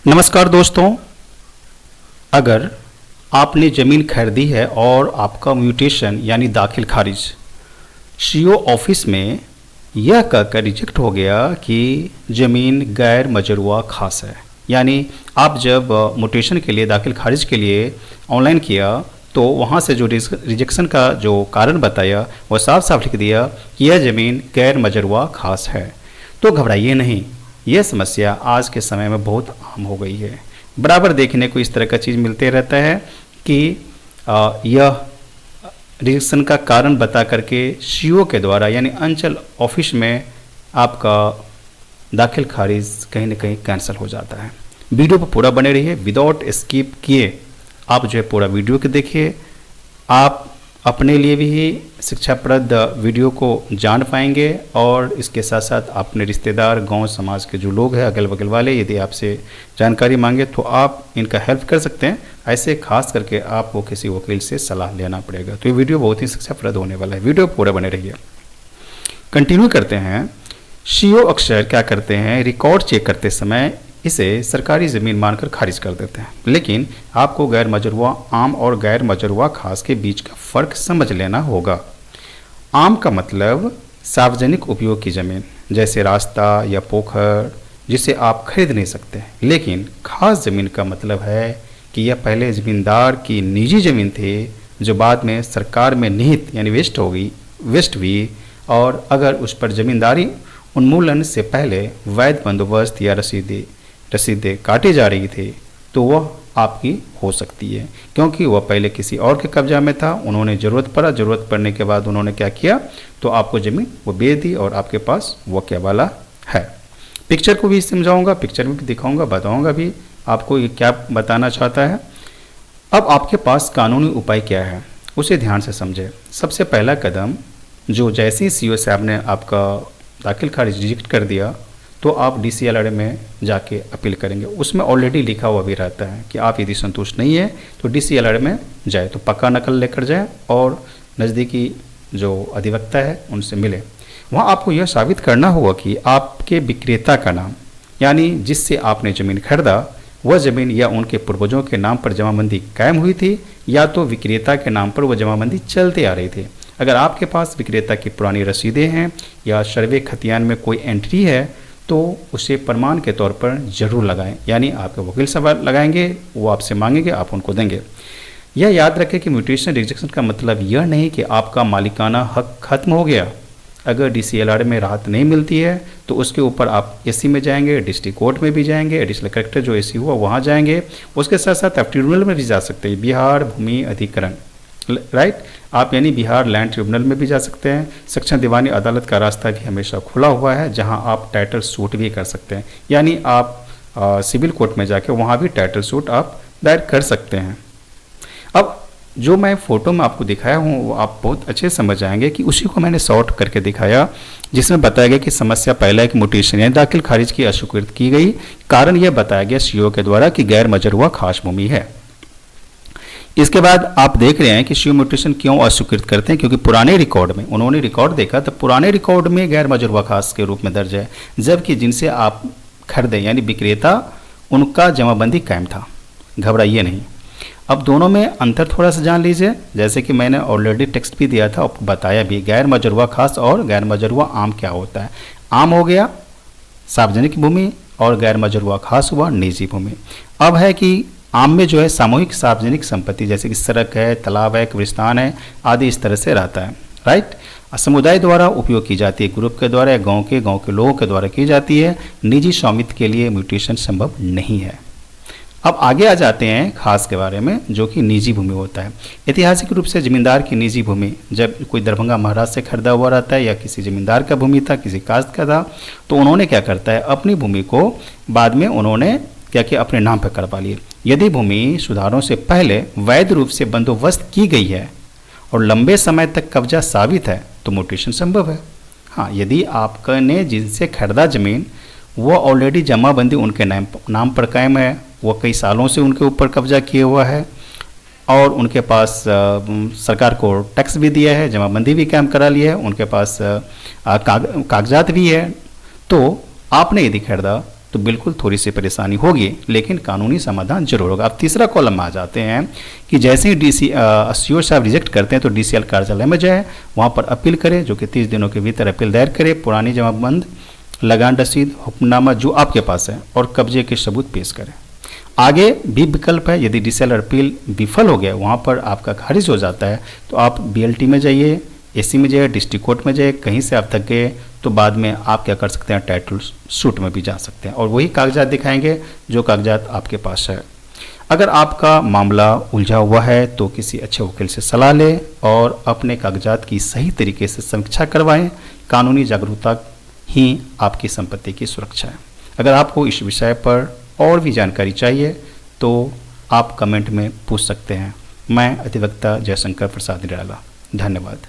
नमस्कार दोस्तों, अगर आपने ज़मीन खरीदी है और आपका म्यूटेशन यानी दाखिल खारिज सीओ ऑफिस में यह कहकर रिजेक्ट हो गया कि ज़मीन गैर मजरूआ खास है, यानी आप जब म्यूटेशन के लिए दाखिल खारिज के लिए ऑनलाइन किया तो वहाँ से जो रिजेक्शन का जो कारण बताया वह साफ साफ लिख दिया कि यह ज़मीन गैर मजरूआ खास है। तो घबराइए नहीं, यह समस्या आज के समय में बहुत आम हो गई है। बराबर देखने को इस तरह का चीज़ मिलते रहता है कि यह रिजेक्शन का कारण बता करके सीओ के द्वारा यानी अंचल ऑफिस में आपका दाखिल खारिज कहीं ना कहीं कैंसिल हो जाता है। वीडियो पर पूरा बने रहिए, विदाउट स्किप किए आप जो है पूरा वीडियो को देखिए। आप अपने लिए भी शिक्षाप्रद वीडियो को जान पाएंगे और इसके साथ साथ अपने रिश्तेदार, गांव समाज के जो लोग हैं अगल बगल वाले, यदि आपसे जानकारी मांगे तो आप इनका हेल्प कर सकते हैं। ऐसे खास करके आपको किसी वकील से सलाह लेना पड़ेगा। तो ये वीडियो बहुत ही शिक्षाप्रद होने वाला है, वीडियो पूरा बने रहिए। कंटिन्यू करते हैं। सीओ अक्सर क्या करते हैं, रिकॉर्ड चेक करते समय इसे सरकारी ज़मीन मानकर खारिज कर देते हैं, लेकिन आपको गैर मजरूआ आम और गैर मजरूआ खास के बीच का फ़र्क समझ लेना होगा। आम का मतलब सार्वजनिक उपयोग की ज़मीन, जैसे रास्ता या पोखर, जिसे आप खरीद नहीं सकते। लेकिन खास ज़मीन का मतलब है कि यह पहले ज़मींदार की निजी ज़मीन थी जो बाद में सरकार में निहित यानी वेस्ट हुई, और अगर उस पर ज़मींदारी उन्मूलन से पहले वैध बंदोबस्त या रसीदें काटी जा रही थी तो वह आपकी हो सकती है, क्योंकि वह पहले किसी और के कब्जा में था। उन्होंने ज़रूरत पड़ने के बाद उन्होंने क्या किया, तो आपको ज़मीन वो बेच दी और आपके पास वो क्या वाला है। पिक्चर को भी समझाऊंगा, पिक्चर में भी दिखाऊंगा, बताऊंगा भी आपको ये क्या बताना चाहता है। अब आपके पास कानूनी उपाय क्या है उसे ध्यान से समझें। सबसे पहला कदम, जो जैसे ही सीओ साहब ने आपका दाखिल खारिज रिजेक्ट कर दिया तो आप DCLR में जाके अपील करेंगे। उसमें ऑलरेडी लिखा हुआ भी रहता है कि आप यदि संतुष्ट नहीं है तो DCLR में जाए, तो पक्का नकल लेकर जाए और नज़दीकी जो अधिवक्ता है उनसे मिले। वहाँ आपको यह साबित करना होगा कि आपके विक्रेता का नाम, यानी जिससे आपने ज़मीन खरीदा, वह ज़मीन या उनके पूर्वजों के नाम पर जमाबंदी कायम हुई थी या तो विक्रेता के नाम पर वह जमाबंदी चलते आ रही थी। अगर आपके पास विक्रेता की पुरानी रसीदें हैं या सर्वे खतियान में कोई एंट्री है तो उसे प्रमाण के तौर पर ज़रूर लगाएं, यानी आपके वकील साहब लगाएंगे, वो आपसे मांगेंगे, आप उनको देंगे। यह याद रखें कि म्यूटेशन रिजेक्शन का मतलब यह नहीं कि आपका मालिकाना हक खत्म हो गया। अगर DCLR में राहत नहीं मिलती है तो उसके ऊपर आप SC में जाएंगे, डिस्ट्रिक्ट कोर्ट में भी जाएंगे, एडिशनल कलेक्टर जो SC हुआ वहाँ जाएंगे। उसके साथ साथ आप ट्रिब्यूनल में भी जा सकते हैं, बिहार भूमि अधिकरण, राइट, आप यानी बिहार लैंड ट्रिब्यूनल में भी जा सकते हैं। सेक्शन दीवानी अदालत का रास्ता भी हमेशा खुला हुआ है, जहां आप टाइटल सूट भी कर सकते हैं, यानी आप सिविल कोर्ट में जाके वहां भी टाइटल सूट आप दायर कर सकते हैं। अब जो मैं फ़ोटो में आपको दिखाया हूँ वो आप बहुत अच्छे समझ जाएंगे कि उसी को मैंने शॉर्ट करके दिखाया, जिसमें बताया गया कि समस्या पहला एक म्यूटेशन यानी दाखिल खारिज की अस्वीकृत की गई। कारण यह बताया गया सीओ के द्वारा कि गैर मजरूआ खास भूमि है। इसके बाद आप देख रहे हैं कि सीओ म्यूटेशन क्यों अस्वीकृत करते हैं, क्योंकि पुराने रिकॉर्ड में उन्होंने रिकॉर्ड देखा तो पुराने रिकॉर्ड में गैर मजरूआ खास के रूप में दर्ज है, जबकि जिनसे आप खरीदे यानी विक्रेता उनका जमाबंदी कायम था। घबराइए नहीं। अब दोनों में अंतर थोड़ा सा जान लीजिए, जैसे कि मैंने ऑलरेडी टेक्स्ट भी दिया था और बताया भी, गैर मजरूआ खास और गैर मजरूआ आम क्या होता है। आम हो गया सार्वजनिक भूमि और गैर मजरूआ खास हुआ निजी भूमि। अब है कि आम में जो है सामूहिक सार्वजनिक संपत्ति, जैसे कि सड़क है, तालाब है, कब्रिस्तान है आदि, इस तरह से रहता है, राइट। समुदाय द्वारा उपयोग की जाती है, ग्रुप के द्वारा या गांव के लोगों के द्वारा की जाती है। निजी स्वामित्व के लिए म्यूटेशन संभव नहीं है। अब आगे आ जाते हैं खास के बारे में, जो कि निजी भूमि होता है। ऐतिहासिक रूप से जमींदार की निजी भूमि, जब कोई दरभंगा महाराज से खरीदा हुआ रहता है या किसी जमींदार का भूमि था, किसी कास्ट का था, तो उन्होंने क्या करता है, अपनी भूमि को बाद में उन्होंने क्या किया, अपने नाम पर करवा लिए। यदि भूमि सुधारों से पहले वैध रूप से बंदोबस्त की गई है और लंबे समय तक कब्जा साबित है तो म्यूटेशन संभव है। हाँ, यदि आपने जिनसे खरीदा जमीन वो ऑलरेडी जमाबंदी उनके नाम पर कायम है, वो कई सालों से उनके ऊपर कब्जा किए हुआ है और उनके पास सरकार को टैक्स भी दिया है, जमाबंदी भी कायम करा लिया है, उनके पास कागजात भी है, तो आपने यदि खरीदा तो बिल्कुल थोड़ी सी परेशानी होगी, लेकिन कानूनी समाधान जरूर होगा। अब तीसरा कॉलम में आ जाते हैं कि जैसे ही सीओ साहब रिजेक्ट करते हैं तो डीसीएल कार्यालय में जाए, वहाँ पर अपील करें, जो कि 30 दिनों के भीतर अपील दायर करें, पुरानी जमाबंद, लगान रसीद, हुक्मनामा जो आपके पास है और कब्जे के सबूत पेश करें। आगे भी विकल्प है, यदि डीसीएल अपील विफल हो गया, वहाँ पर आपका खारिज हो जाता है, तो आप बीएलटी में जाइए, एसी में जाइए, डिस्ट्रिक्ट कोर्ट में जाइए, कहीं से आप थक गए तो बाद में आप क्या कर सकते हैं, टाइटल सूट में भी जा सकते हैं और वही कागजात दिखाएंगे जो कागजात आपके पास है। अगर आपका मामला उलझा हुआ है तो किसी अच्छे वकील से सलाह लें और अपने कागजात की सही तरीके से समीक्षा करवाएं। कानूनी जागरूकता ही आपकी संपत्ति की सुरक्षा है। अगर आपको इस विषय पर और भी जानकारी चाहिए तो आप कमेंट में पूछ सकते हैं। मैं अधिवक्ता जयशंकर प्रसाद निराला। धन्यवाद।